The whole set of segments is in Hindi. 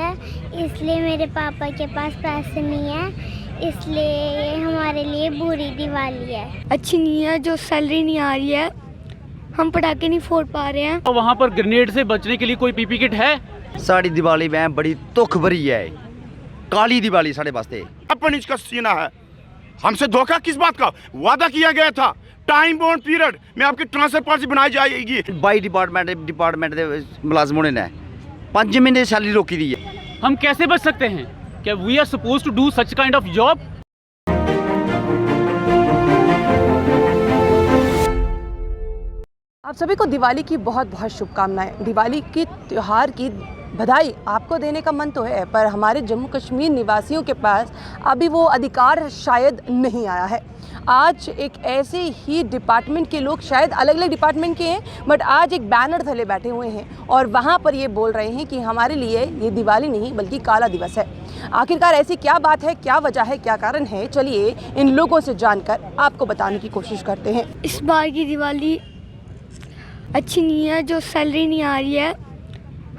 है, इसलिए मेरे पापा के पास पैसे नहीं है, इसलिए ये हमारे लिए बुरी दिवाली है। अच्छी नहीं है, जो सैलरी नहीं आ रही है, हम पटाखे नहीं फोड़ पा रहे हैं। तो वहाँ पर ग्रेनेड से बचने के लिए कोई पीपी किट है? साड़ी दिवाली में बड़ी दुख भरी है, काली दिवाली साढ़े वास्ते। अपन इसका सीना है, हमसे धोखा किस बात का? वादा किया गया था टाइम बाउंड पीरियड में आपकी ट्रांसफर पॉलिसी बनाई जाएगी। बाई डिपार्टमेंट के मुलाजमों ने 5 महीने सैलरी रोकी दी है। हम कैसे बच सकते हैं? क्या we are suppose to do such kind of job? आप सभी को दिवाली की बहुत बहुत शुभकामनाएं। दिवाली के त्यौहार की बधाई आपको देने का मन तो है, पर हमारे जम्मू कश्मीर निवासियों के पास अभी वो अधिकार शायद नहीं आया है। आज एक ऐसे ही डिपार्टमेंट के लोग, शायद अलग अलग डिपार्टमेंट के हैं, बट आज एक बैनर थले बैठे हुए हैं और वहाँ पर ये बोल रहे हैं कि हमारे लिए ये दिवाली नहीं बल्कि काला दिवस है। आखिरकार ऐसी क्या बात है, क्या वजह है, क्या कारण है, चलिए इन लोगों से जानकर आपको बताने की कोशिश करते हैं। इस बार की दिवाली अच्छी नहीं है, जो सैलरी नहीं आ रही है,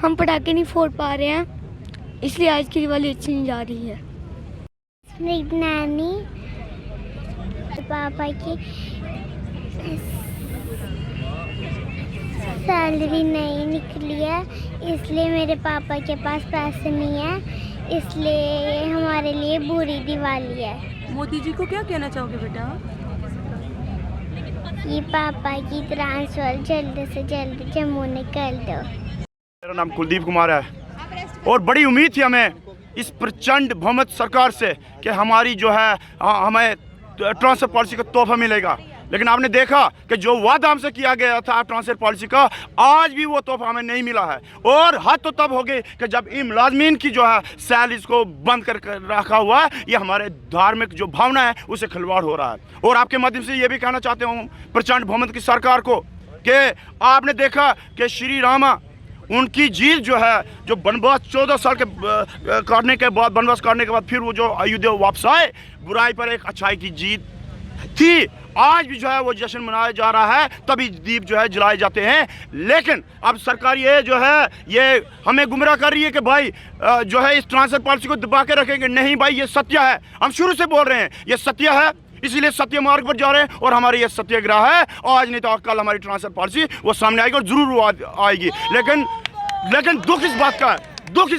हम पटाखे नहीं फोड़ पा रहे हैं, इसलिए आज की दिवाली अच्छी नहीं जा रही है। मेरी नानी पापा की सैलरी नहीं निकली है, इसलिए मेरे पापा के पास पैसे नहीं है, इसलिए ये हमारे लिए बुरी दिवाली है। मोदी जी को क्या कहना चाहोगे बेटा? ये पापा की ट्रांसफर जल्द से जल्द जम्मू में कर दो। मेरा नाम कुलदीप कुमार है और बड़ी उम्मीद थी हमें इस प्रचंड बहुमत सरकार से कि हमारी जो है हमें ट्रांसफर पॉलिसी का तोहफा मिलेगा, लेकिन आपने देखा कि जो वादा हमसे किया गया था ट्रांसफर पॉलिसी का, आज भी वो तोहफा हमें नहीं मिला है। और हद तो तब हो गई कि जब इन मुलाजमीन की जो है सैलरीज को बंद कर रखा हुआ है, ये हमारे धार्मिक जो भावना है उसे खिलवाड़ हो रहा है। और आपके माध्यम से ये भी कहना चाहते हूँ प्रचंड बहुमत की सरकार को कि आपने देखा कि श्री रामा उनकी जीत जो है, जो वनवास 14 साल के करने के बाद, वनवास करने के बाद फिर वो जो अयोध्या वापस आए, बुराई पर एक अच्छाई की जीत थी। आज भी जो है वो जश्न मनाया जा रहा है, तभी दीप जो है जलाए जाते हैं। लेकिन अब सरकार ये जो है ये हमें गुमराह कर रही है कि भाई जो है इस ट्रांसफर पॉलिसी को दबा के रखेंगे। नहीं भाई, ये सत्य है, हम शुरू से बोल रहे हैं ये सत्य है, इसीलिए सत्य मार्ग पर जा रहे हैं और हमारी ये सत्याग्रह है। आज नहीं तो कल हमारी ट्रांसफर पॉलिसी वो सामने आएगी और जरूर आएगी। लेकिन दुख इस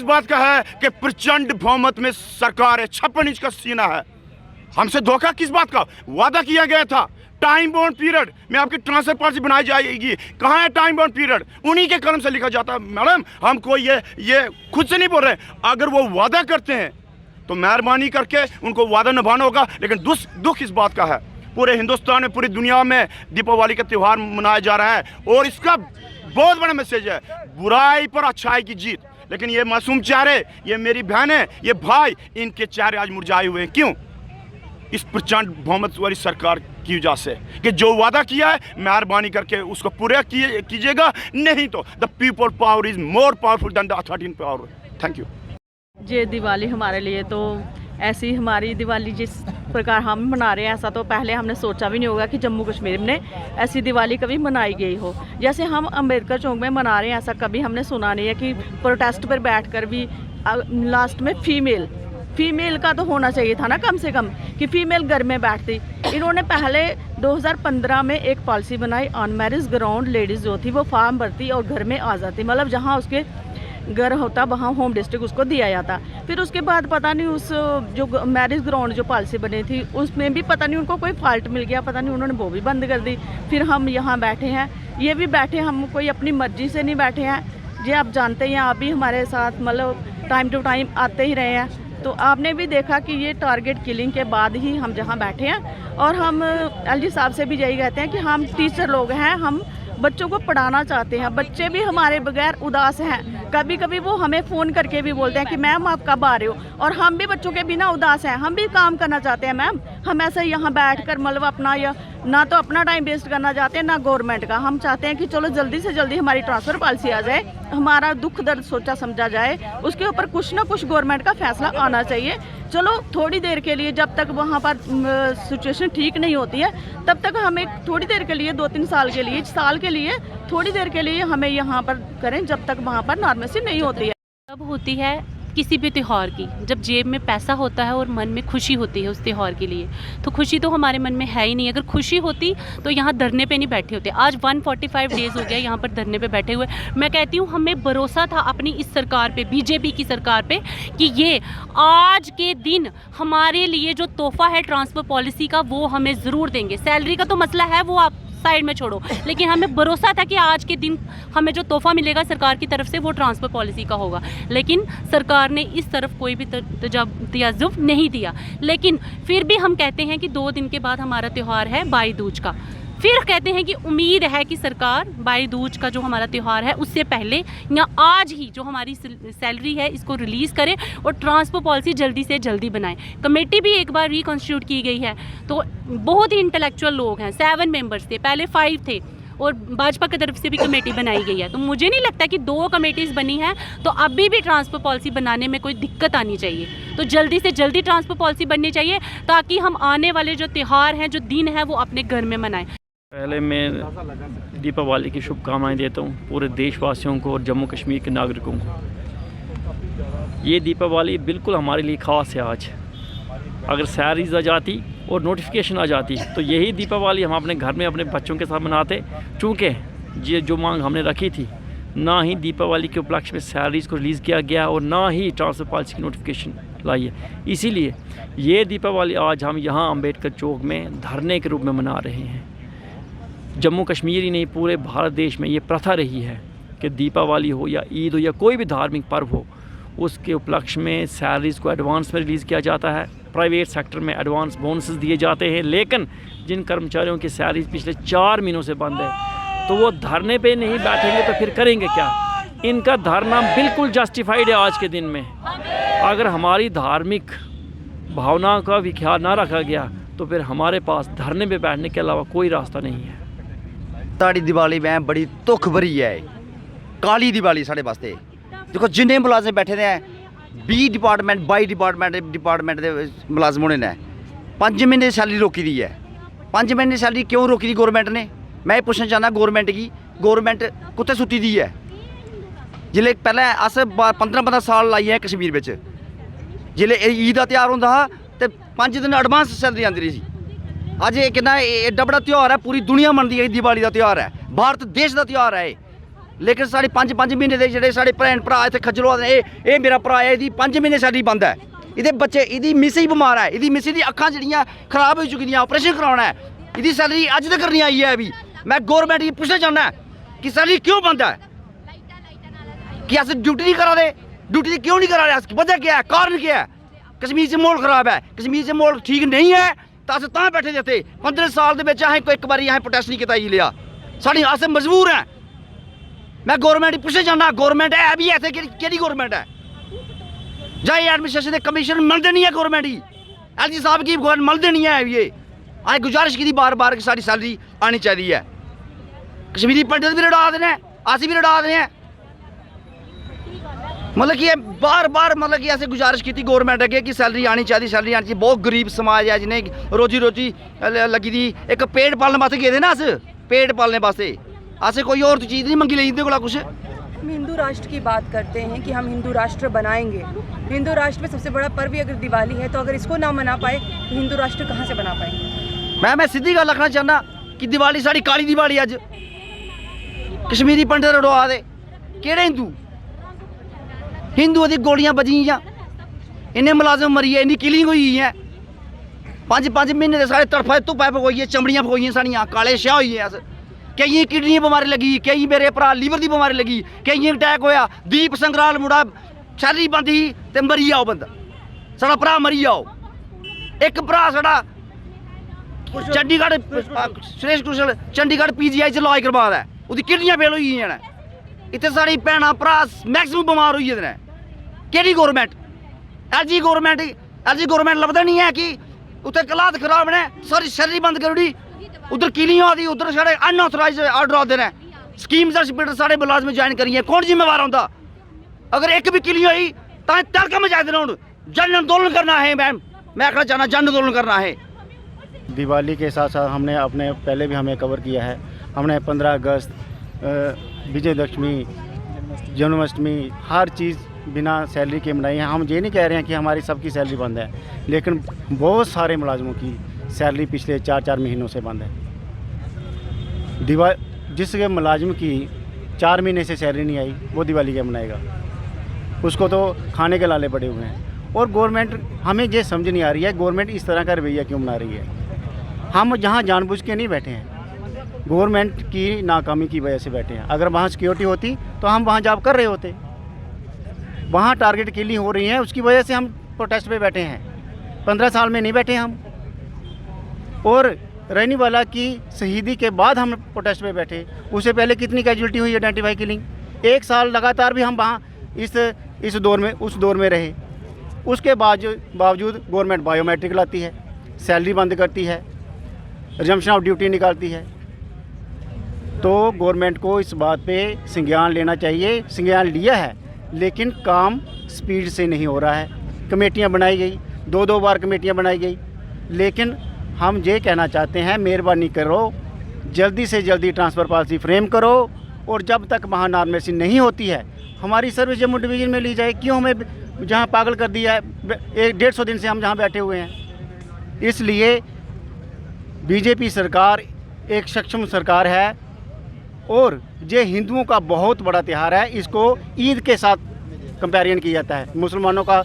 बात का है कि प्रचंड बहुमत में सरकार है, 56 इंच का सीना है। हमसे धोखा किस बात का? वादा किया गया था टाइम बाउंड पीरियड में आपकी ट्रांसफर पॉलिसी बनाई जाएगी। कहाँ है टाइम बाउंड पीरियड? उन्हीं के कलम से लिखा जाता है। मैडम, हम कोई ये खुद से नहीं बोल रहे। अगर वो वादा करते हैं तो मेहरबानी करके उनको वादा निभाना होगा। लेकिन दुख इस बात का है, पूरे हिंदुस्तान में, पूरी दुनिया में दीपावली का त्यौहार मनाया जा रहा है और इसका बहुत बड़ा मैसेज है, बुराई पर अच्छाई की जीत। लेकिन ये मासूम चेहरे, ये मेरी बहनें, ये भाई, इनके चेहरे आज मुरझाए हुए हैं। क्यों? इस प्रचंड बहुमत वाली सरकार की वजह से कि जो वादा किया है मेहरबानी करके उसको पूरा कीजिएगा, नहीं तो the people power is more powerful than the authority power. Thank you. ये दिवाली हमारे लिए तो ऐसी, हमारी दिवाली जिस प्रकार हम मना रहे हैं ऐसा तो पहले हमने सोचा भी नहीं होगा कि जम्मू कश्मीर में ऐसी दिवाली कभी मनाई गई हो। जैसे हम अम्बेडकर चौक में मना रहे हैं, ऐसा कभी हमने सुना नहीं है कि प्रोटेस्ट पर बैठकर भी लास्ट में फीमेल का तो होना चाहिए था ना कम से कम, कि फीमेल घर में बैठती। इन्होंने पहले 2015 में एक पॉलिसी बनाई, ऑन मैरिज ग्राउंड लेडीज़ जो थी वो फॉर्म भरती और घर में आ जाती, मतलब जहाँ उसके घर होता वहाँ होम डिस्ट्रिक्ट उसको दिया जाता। फिर उसके बाद पता नहीं उस जो मैरिज ग्राउंड जो पॉलिसी बनी थी उसमें भी पता नहीं उनको कोई फॉल्ट मिल गया, पता नहीं उन्होंने वो भी बंद कर दी। फिर हम यहाँ बैठे हैं, ये भी बैठे, हम कोई अपनी मर्जी से नहीं बैठे हैं। ये आप जानते हैं, आप भी हमारे साथ मतलब टाइम टू टाइम आते ही रहे हैं, तो आपने भी देखा कि ये टारगेट किलिंग के बाद ही हम जहाँ बैठे हैं। और हम एलजी साहब से भी यही कहते हैं कि हम टीचर लोग हैं, हम बच्चों को पढ़ाना चाहते हैं। बच्चे भी हमारे बगैर उदास हैं, कभी कभी वो हमें फ़ोन करके भी बोलते हैं कि मैम आप कब आ रहे हो, और हम भी बच्चों के बिना उदास हैं, हम भी काम करना चाहते हैं मैम। हम ऐसे यहाँ बैठकर मतलब अपना या ना तो अपना टाइम वेस्ट करना चाहते हैं ना गवर्नमेंट का। हम चाहते हैं कि चलो जल्दी से जल्दी हमारी ट्रांसफ़र पॉलिसी आ जाए, हमारा दुख दर्द सोचा समझा जाए, उसके ऊपर कुछ ना कुछ गवर्नमेंट का फैसला आना चाहिए। चलो थोड़ी देर के लिए, जब तक वहाँ पर सिचुएशन ठीक नहीं होती है तब तक हमें थोड़ी देर के लिए, 2-3 साल के लिए थोड़ी देर के लिए हमें यहाँ पर करें, जब तक वहाँ पर नॉर्मेसी नहीं होती है। तब होती है किसी भी त्यौहार की, जब जेब में पैसा होता है और मन में खुशी होती है उस त्यौहार के लिए, तो खुशी तो हमारे मन में है ही नहीं। अगर खुशी होती तो यहाँ धरने पे नहीं बैठे होते। आज 145 डेज़ हो गया यहाँ पर धरने पे बैठे हुए। मैं कहती हूँ हमें भरोसा था अपनी इस सरकार पे, बीजेपी की सरकार पे, कि ये आज के दिन हमारे लिए जो तोहफा है ट्रांसफ़र पॉलिसी का वो हमें ज़रूर देंगे। सैलरी का तो मसला है वो आप साइड में छोड़ो, लेकिन हमें भरोसा था कि आज के दिन हमें जो तोहफा मिलेगा सरकार की तरफ से वो ट्रांसफ़र पॉलिसी का होगा। लेकिन सरकार ने इस तरफ कोई भी तजव्वुज़ नहीं दिया। लेकिन फिर भी हम कहते हैं कि 2 दिन के बाद हमारा त्यौहार है भाई दूज का। फिर कहते हैं कि उम्मीद है कि सरकार भाई दूज का जो हमारा त्यौहार है उससे पहले या आज ही जो हमारी सैलरी है इसको रिलीज़ करें और ट्रांसफ़र पॉलिसी जल्दी से जल्दी बनाएं। कमेटी भी एक बार रिकॉन्स्टिट्यूट की गई है, तो बहुत ही इंटेलेक्चुअल लोग हैं, 7 मेंबर्स थे, पहले 5 थे, और भाजपा की तरफ से भी कमेटी बनाई गई है। तो मुझे नहीं लगता कि 2 कमेटीज़ बनी हैं तो अभी भी ट्रांसफ़र पॉलिसी बनाने में कोई दिक्कत आनी चाहिए। तो जल्दी से जल्दी ट्रांसफ़र पॉलिसी बननी चाहिए ताकि हम आने वाले जो त्यौहार हैं, जो दिन है, वो अपने घर में मनाएं। पहले मैं दीपावली की शुभकामनाएं देता हूं पूरे देशवासियों को और जम्मू कश्मीर के नागरिकों को। ये दीपावली बिल्कुल हमारे लिए ख़ास है। आज अगर सैलरीज आ जाती और नोटिफिकेशन आ जाती तो यही दीपावली हम अपने घर में अपने बच्चों के साथ मनाते। चूँकि ये जो मांग हमने रखी थी, ना ही दीपावली के उपलक्ष्य में सैलरीज़ को रिलीज़ किया गया और ना ही ट्रांसफ़र पॉलिसी की नोटिफिकेशन लाई है। इसीलिए ये दीपावली आज हम यहाँ अम्बेडकर चौक में धरने के रूप में मना रहे हैं। जम्मू कश्मीर ही नहीं, पूरे भारत देश में ये प्रथा रही है कि दीपावली हो या ईद हो या कोई भी धार्मिक पर्व हो, उसके उपलक्ष्य में सैलरीज़ को एडवांस में रिलीज़ किया जाता है। प्राइवेट सेक्टर में एडवांस बोनसेस दिए जाते हैं, लेकिन जिन कर्मचारियों की सैलरीज पिछले 4 महीनों से बंद है तो वो धरने पे नहीं बैठेंगे तो फिर करेंगे क्या? इनका धरना बिल्कुल जस्टिफाइड है आज के दिन में। अगर हमारी धार्मिक भावनाओं का भी ख्याल ना रखा गया तो फिर हमारे पास धरने पे बैठने के अलावा कोई रास्ता नहीं है। साड़ी दिवाली में बड़ी दुख भरी है, काली दिवाली साढ़े वास्ते। देखो जिन्ने मुलाजम बैठे दे हैं 20 डिपार्टमेंट 22 डिपार्टमेंट के मुलाजम होने ने 5 महीने सैलरी रोकी दी है। 5 महीने सैलरी क्यों रोकी दी गौरमेंट ने? मैं पूछना चाहना गौरमेंट की, गौरमेंट कुत्ते सुती दी है? जिले पहले अस 15 साल लाई है कश्मीर में, जिले ईद का त्यौहार होंदा हा ते 5 दिन एडवांस सैलरी आती रही। अज ये कितना एड्डा बड़ा त्यौहार है, पूरी दुनिया मनती है, दिवाली का त्यौहार है, भारत देश का त्यौहार है। लेकिन साढ़े 5 महीने के जोड़े साढ़े भैन भरा इतने खज्जल होआ दे, ये मेरा भरा है, इसकी 5 महीने सैलरी बंद है, ये बच्चे इसकी मिस ही बीमार है, इसकी मिस की अखां जड़ियाँ खराब हो चुकी हैं, ऑपरेशन कराना है, इसकी सैलरी अज तक नहीं आई है। अभी मैं गौरमेंट की पूछना चाहना कि सैलरी क्यों बंद है? कि अस ड्यूटी नहीं करा दे? ड्यूटी क्यों नहीं करा रहे? वजह क्या है, कारण क्या है? कश्मीर से माहौल खराब है, कश्मीर से माहौल ठीक नहीं है तो अस तां बैठे देते 15 साल के एक बार असें प्रोटेस्ट नहीं किया लिया, साढ़ी अस मजबूर हैं। मैं गौरमेंट की पूछना चाहना, गौरमेंट है भी ऐसे कि गौरमेंट है जाए एडमिनिस्ट्रेशन के कमीशन मिलते नहीं है, गौरमेंट ही एल जी साहब की मिलते नहीं है। ये अस गुजारिश की बार बार कि साड़ी सैलरी आनी चाहिए है। कश्मीरी पंडित भी लड़ा देने, अस भी लड़ा देने, मतलब कि बार बार मतलब कि ऐसे गुजारिश की गौरमेंट अगे कि सैलरी आनी चाहिए, सैलरी आनी चाहिए। बहुत गरीब समाज है जिन्हें रोजी रोजी लगी दी। एक पेट पालने वास्ते गए ना, अस पेट पालने वास्ते, असें कोई और चीज़ नहीं मंगी ली इंदे कोला कुछ। हम हिंदू राष्ट्र की बात करते हैं कि हम हिंदू राष्ट्र बनाएंगे। हिंदू राष्ट्र में सबसे बड़ा पर्व ही अगर दिवाली है, तो अगर इसको ना मना पाए तो हिंदू राष्ट्र कहाँ से बना पाएंगे? मैं सीधी गल रखना चाहना कि दिवाली साड़ी काली दिवाली अज कश्मीरी पंडित उड़वा दे, केड़े हिंदू? हिंदुओं की गोलियां बजी, इन्हें मुलाजम मरी है, इन्नी किलिंग हुई है। 5 महीने साढ़े तरफा धुप्पा पकोई है, चमड़ियां पकोई साड़ियां, काले शाह हुई है। अस कई किडनी बीमारी लगी, कई मेरे भरा लीवर की बीमारी लगी, कई अटैक होया। दीप संगराल मुड़ा सैलरी बंद ही तो मरी जाओ, बंदा साड़ा भरा मरी जाओ। एक भरा साड़ा चंडीगढ़ सुरेश कुशल चंडीगढ़ PGI च इलाज करवा है, उसकी किडनियां फेल हुई हैं। इतने सारी भैन भरा मैक्सिमम बीमार हुई गेदे। केड़ी गौरमेंट? LG गौरमेंट लभदा नहीं है कि उत्थे हालात खराब ने, सारी सैलरी बंद करी, उधर किलिंग आती, उधर साढ़े अनऑथोराइज ऑर्डर आते हैं। स्कीम हॉस्पिटल साढ़े मुलाजम ज्वाइन करिए, कौन जिम्मेवार होंदा? अगर एक भी किलिंग हुई तो तड़का मचा देना, जन आंदोलन करना है। मैम मैं आखना चाहना जन आंदोलन करना है। दिवाली के साथ साथ हमने अपने पहले भी हमें कवर किया है। हमने 15 अगस्त, विजयदशमी, जन्माष्टमी, हर चीज़ बिना सैलरी के बनाई है। हम ये नहीं कह रहे हैं कि हमारी सबकी सैलरी बंद है, लेकिन बहुत सारे मुलाजमों की सैलरी पिछले 4-4 महीनों से बंद है। जिस मुलाजिम की 4 महीने से सैलरी नहीं आई वो दिवाली क्या मनाएगा? उसको तो खाने के लाले पड़े हुए हैं। और गवर्नमेंट, हमें ये समझ नहीं आ रही है गवर्नमेंट इस तरह का रवैया क्यों बना रही है। हम जहाँ जानबूझ के नहीं बैठे हैं, गवर्नमेंट की नाकामी की वजह से बैठे हैं। अगर वहाँ सिक्योरिटी होती तो हम वहाँ जॉब कर रहे होते। वहाँ टारगेट किलिंग हो रही है, उसकी वजह से हम प्रोटेस्ट पे बैठे हैं। 15 साल में नहीं बैठे हम। और रहनी वाला की शहीदी के बाद हम प्रोटेस्ट पे बैठे। उससे पहले कितनी कैजुअल्टी हुई आइडेंटिफाई किलिंग। 1 साल लगातार भी हम वहाँ इस दौर में उस दौर में रहे। उसके बावजूद गवर्नमेंट बायोमेट्रिक लाती है, सैलरी बंद करती है, रिजम्पशन ऑफ ड्यूटी निकालती है। तो गवर्नमेंट को इस बात पे संज्ञान लेना चाहिए। संज्ञान लिया है, लेकिन काम स्पीड से नहीं हो रहा है। कमेटियां बनाई गई, 2-2 बार कमेटियां बनाई गई, लेकिन हम ये कहना चाहते हैं मेहरबानी करो, जल्दी से जल्दी ट्रांसफ़र पॉलिसी फ्रेम करो। और जब तक वहाँ नॉर्मेसी नहीं होती है, हमारी सर्विस जम्मू डिवीज़न में ली जाए। क्यों हमें जहाँ पागल कर दिया है, 150 दिन से हम जहाँ बैठे हुए हैं। इसलिए बीजेपी सरकार एक सक्षम सरकार है और ये हिंदुओं का बहुत बड़ा त्यौहार है। इसको ईद के साथ कंपेरिजन किया जाता है। मुसलमानों का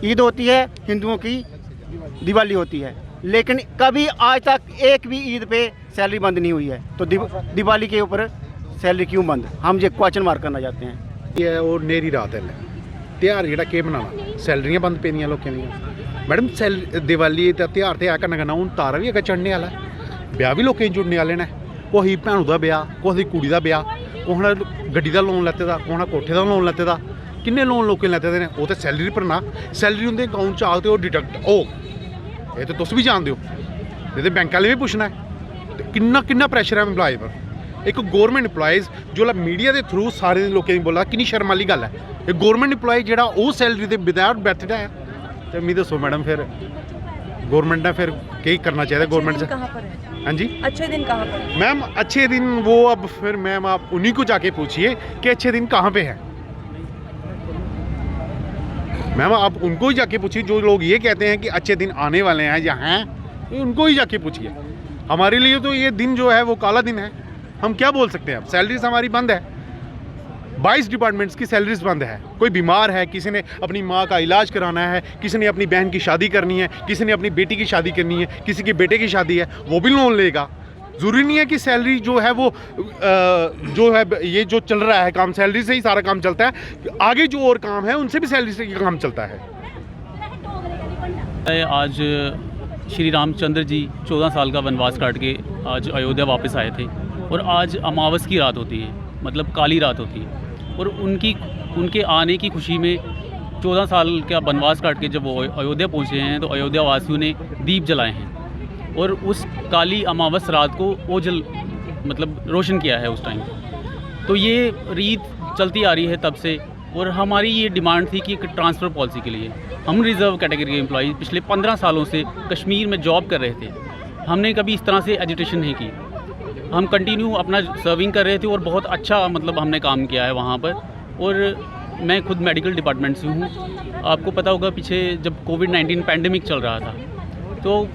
ईद होती है, हिंदुओं की दिवाली होती है, लेकिन कभी आज तक एक भी ईद पे सैलरी बंद नहीं हुई है। तो दिवाली के ऊपर सैलरी क्यों बंद? हम ये क्वेश्चन मार्क करना चाहते हैं। ये और नेरी रात है त्यौहार जेह्ड़ा केह् मनाना, सैलरियां बंद पेदियां लोकें दियां। मैडम दिवाली दा त्यौहार ते है कन्नै कन्नै हून तारा भी अग्गें चढ़ने आह्ला है, ब्याह भी लोकें जुड़ने आह्ले न। कुसै दी भैनू दा ब्याह, कुसै दी कुड़ी दा ब्याह, कुसै ने गड्डी दा लोन लैते दा, कुसै ने कोठे दा लोन लैते दा। किन्ने लोन लोकें लैते दे ने? ओह् ते सैलरी भरना, सैलरी उं'दे अकाउंट च आग ते ओह् डिडक्ट होग। एह् ते तुस भी जानदे हो, एह् ते बैंक आह्ले बी पुच्छना है। ते किन्ना प्रैशर है एम्पलाय पर। एक गौरमेंट एम्पलाइज जो मीडिया के थ्रू सारे लोकें बोला किन्नी शर्म आह्ली गल्ल है। एक गौरमेंट एम्पलाय जेह्ड़ा ओह् सैलरी दे विदाउट बैठे दा है। तो मिगी दसो मैडम, फिर गौरमेंट ने फिर केह् करना चाहिए? गौरमेंट से हाँ जी, अच्छे दिन कहाँ पर? मैम अच्छे दिन वो अब फिर मैम आप उन्हीं को जाके पूछिए कि अच्छे दिन कहाँ पे हैं। मैम आप उनको ही जाके पूछिए जो लोग ये कहते हैं कि अच्छे दिन आने वाले हैं या हैं, उनको ही जाके पूछिए। हमारे लिए तो ये दिन जो है वो काला दिन है। हम क्या बोल सकते हैं? अब सैलरीज हमारी बंद है, 22 डिपार्टमेंट्स की सैलरीज बंद है। कोई बीमार है, किसी ने अपनी माँ का इलाज कराना है, किसी ने अपनी बहन की शादी करनी है, किसी ने अपनी बेटी की शादी करनी है, किसी के बेटे की शादी है, वो भी लोन लेगा। ज़रूरी नहीं है कि सैलरी जो है वो जो है ये जो चल रहा है काम, सैलरी से ही सारा काम चलता है। आगे जो और काम है उनसे भी सैलरी से ये काम चलता है। आज श्री रामचंद्र जी 14 साल का वनवास काट के आज अयोध्या वापस आए थे और आज अमावस की रात होती है, मतलब काली रात होती है। और उनके आने की खुशी में 14 साल का वनवास काट के जब वो अयोध्या पहुँचे हैं तो अयोध्या वासियों ने दीप जलाए हैं और उस काली अमावस रात को ओझल मतलब रोशन किया है उस टाइम। तो ये रीत चलती आ रही है तब से। और हमारी ये डिमांड थी कि एक ट्रांसफ़र पॉलिसी के लिए हम रिज़र्व कैटेगरी के एम्प्लॉई पिछले 15 सालों से कश्मीर में जॉब कर रहे थे। हमने कभी इस तरह से एजिटेशन नहीं की। हम कंटिन्यू अपना सर्विंग कर रहे थे और बहुत अच्छा मतलब हमने काम किया है वहाँ पर। और मैं खुद मेडिकल डिपार्टमेंट से हूँ। आपको पता होगा पीछे जब कोविड-19 पैंडेमिक चल रहा था तो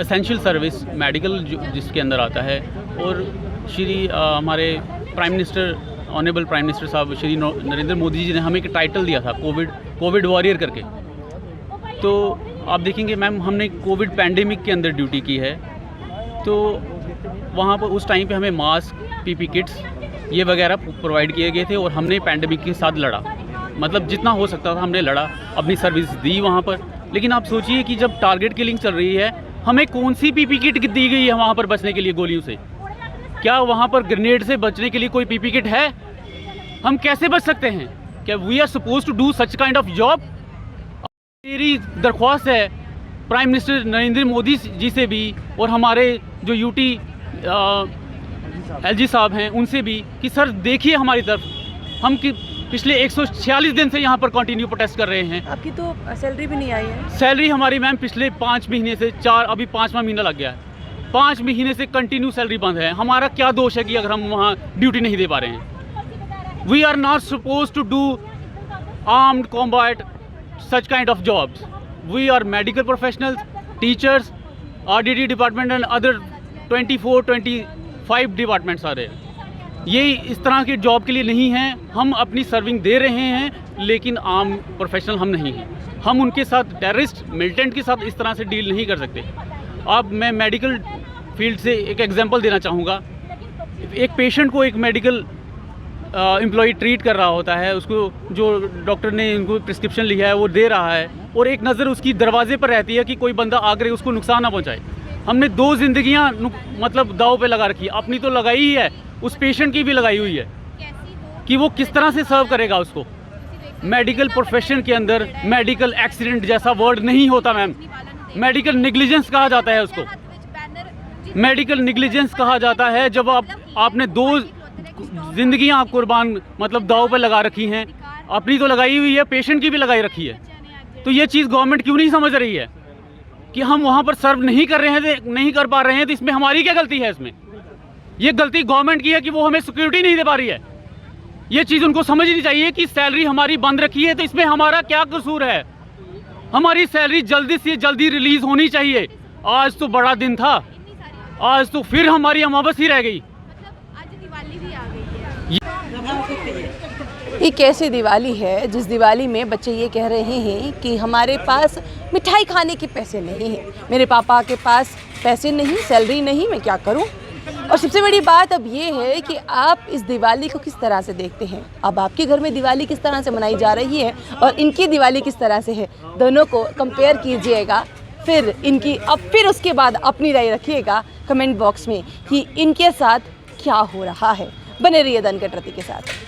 एसेंशियल सर्विस मेडिकल जिसके अंदर आता है। और हमारे prime minister honourable prime minister साहब श्री नरेंद्र मोदी जी ने हमें एक टाइटल दिया था कोविड वॉरियर करके। तो आप देखेंगे मैम, हमने कोविड पैंडेमिक के अंदर ड्यूटी की है। तो वहाँ पर उस टाइम पे हमें मास्क, पीपी किट्स ये वगैरह प्रोवाइड किए गए थे और हमने पैंडेमिक के साथ लड़ा। मतलब जितना हो सकता था हमने लड़ा, अपनी सर्विस दी वहाँ पर। लेकिन आप सोचिए कि जब टारगेट किलिंग चल रही है, हमें कौन सी पीपी किट दी गई है वहाँ पर बचने के लिए गोलियों से? क्या वहाँ पर ग्रेनेड से बचने के लिए कोई पीपी किट है? हम कैसे बच सकते हैं? क्या we are suppose to do such kind of job? मेरी दरख्वास्त है प्राइम मिनिस्टर नरेंद्र मोदी जी से भी और हमारे जो यूटी एलजी साहब हैं उनसे भी कि सर देखिए हमारी तरफ। हम कि पिछले 146 दिन से यहाँ पर कंटिन्यू प्रोटेस्ट कर रहे हैं। आपकी तो सैलरी भी नहीं आई है? सैलरी हमारी मैम पिछले 5 महीने से अभी 5वां महीना लग गया है। 5 महीने से कंटिन्यू सैलरी बंद है। हमारा क्या दोष है कि अगर हम वहाँ ड्यूटी नहीं दे पा रहे हैं? We are not suppose to do armed combat such kind of jobs. We are medical professionals, teachers, RDD department and other 24-25 departments are there. ये इस तरह के जॉब के लिए नहीं हैं. हम अपनी सर्विंग दे रहे हैं लेकिन आम प्रोफेशनल हम नहीं हैं. हम उनके साथ टेररिस्ट मिलिटेंट के साथ इस तरह से डील नहीं कर सकते. अब मैं मेडिकल फील्ड से एक एग्जांपल देना चाहूँगा. एक पेशेंट को एक मेडिकल एम्प्लॉय ट्रीट कर रहा होता है, उसको जो डॉक्टर ने उनको प्रिस्क्रिप्शन लिया है वो दे रहा है, और एक नज़र उसकी दरवाजे पर रहती है कि कोई बंदा आकर उसको नुकसान ना पहुंचाए. हमने 2 ज़िंदगियां मतलब दाव पे लगा रखी है. अपनी तो लगाई ही है, उस पेशेंट की भी लगाई हुई है कि वो किस तरह से सर्व करेगा उसको. मेडिकल प्रोफेशन के अंदर मेडिकल एक्सीडेंट जैसा वर्ड नहीं होता मैम. मेडिकल निग्लिजेंस कहा जाता है उसको. मेडिकल निग्लिजेंस कहा जाता है जब आपने 2 ज़िंदगियां आप कुर्बान मतलब दाव पे लगा रखी हैं. अपनी तो लगाई हुई है, पेशेंट की भी लगाई रखी है. तो ये चीज़ गवर्नमेंट क्यों नहीं समझ रही है कि हम वहाँ पर सर्व नहीं कर रहे हैं, नहीं कर पा रहे हैं, तो इसमें हमारी क्या गलती है? इसमें ये गलती गवर्नमेंट की है कि वो हमें सिक्योरिटी नहीं दे पा रही है. ये चीज़ उनको समझनी चाहिए कि सैलरी हमारी बंद रखी है तो इसमें हमारा क्या कसूर है. हमारी सैलरी जल्दी से जल्दी रिलीज़ होनी चाहिए. आज तो बड़ा दिन था, आज तो फिर हमारी अमावस ही रह गई. ये कैसी दिवाली है जिस दिवाली में बच्चे ये कह रहे हैं कि हमारे पास मिठाई खाने के पैसे नहीं हैं, मेरे पापा के पास पैसे नहीं, सैलरी नहीं, मैं क्या करूं? और सबसे बड़ी बात अब ये है कि आप इस दिवाली को किस तरह से देखते हैं. अब आपके घर में दिवाली किस तरह से मनाई जा रही है और इनकी दिवाली किस तरह से है, दोनों को कंपेयर कीजिएगा. फिर उसके बाद अपनी राय रखिएगा कमेंट बॉक्स में कि इनके साथ क्या हो रहा है. बने रहिए दनकट रति के साथ.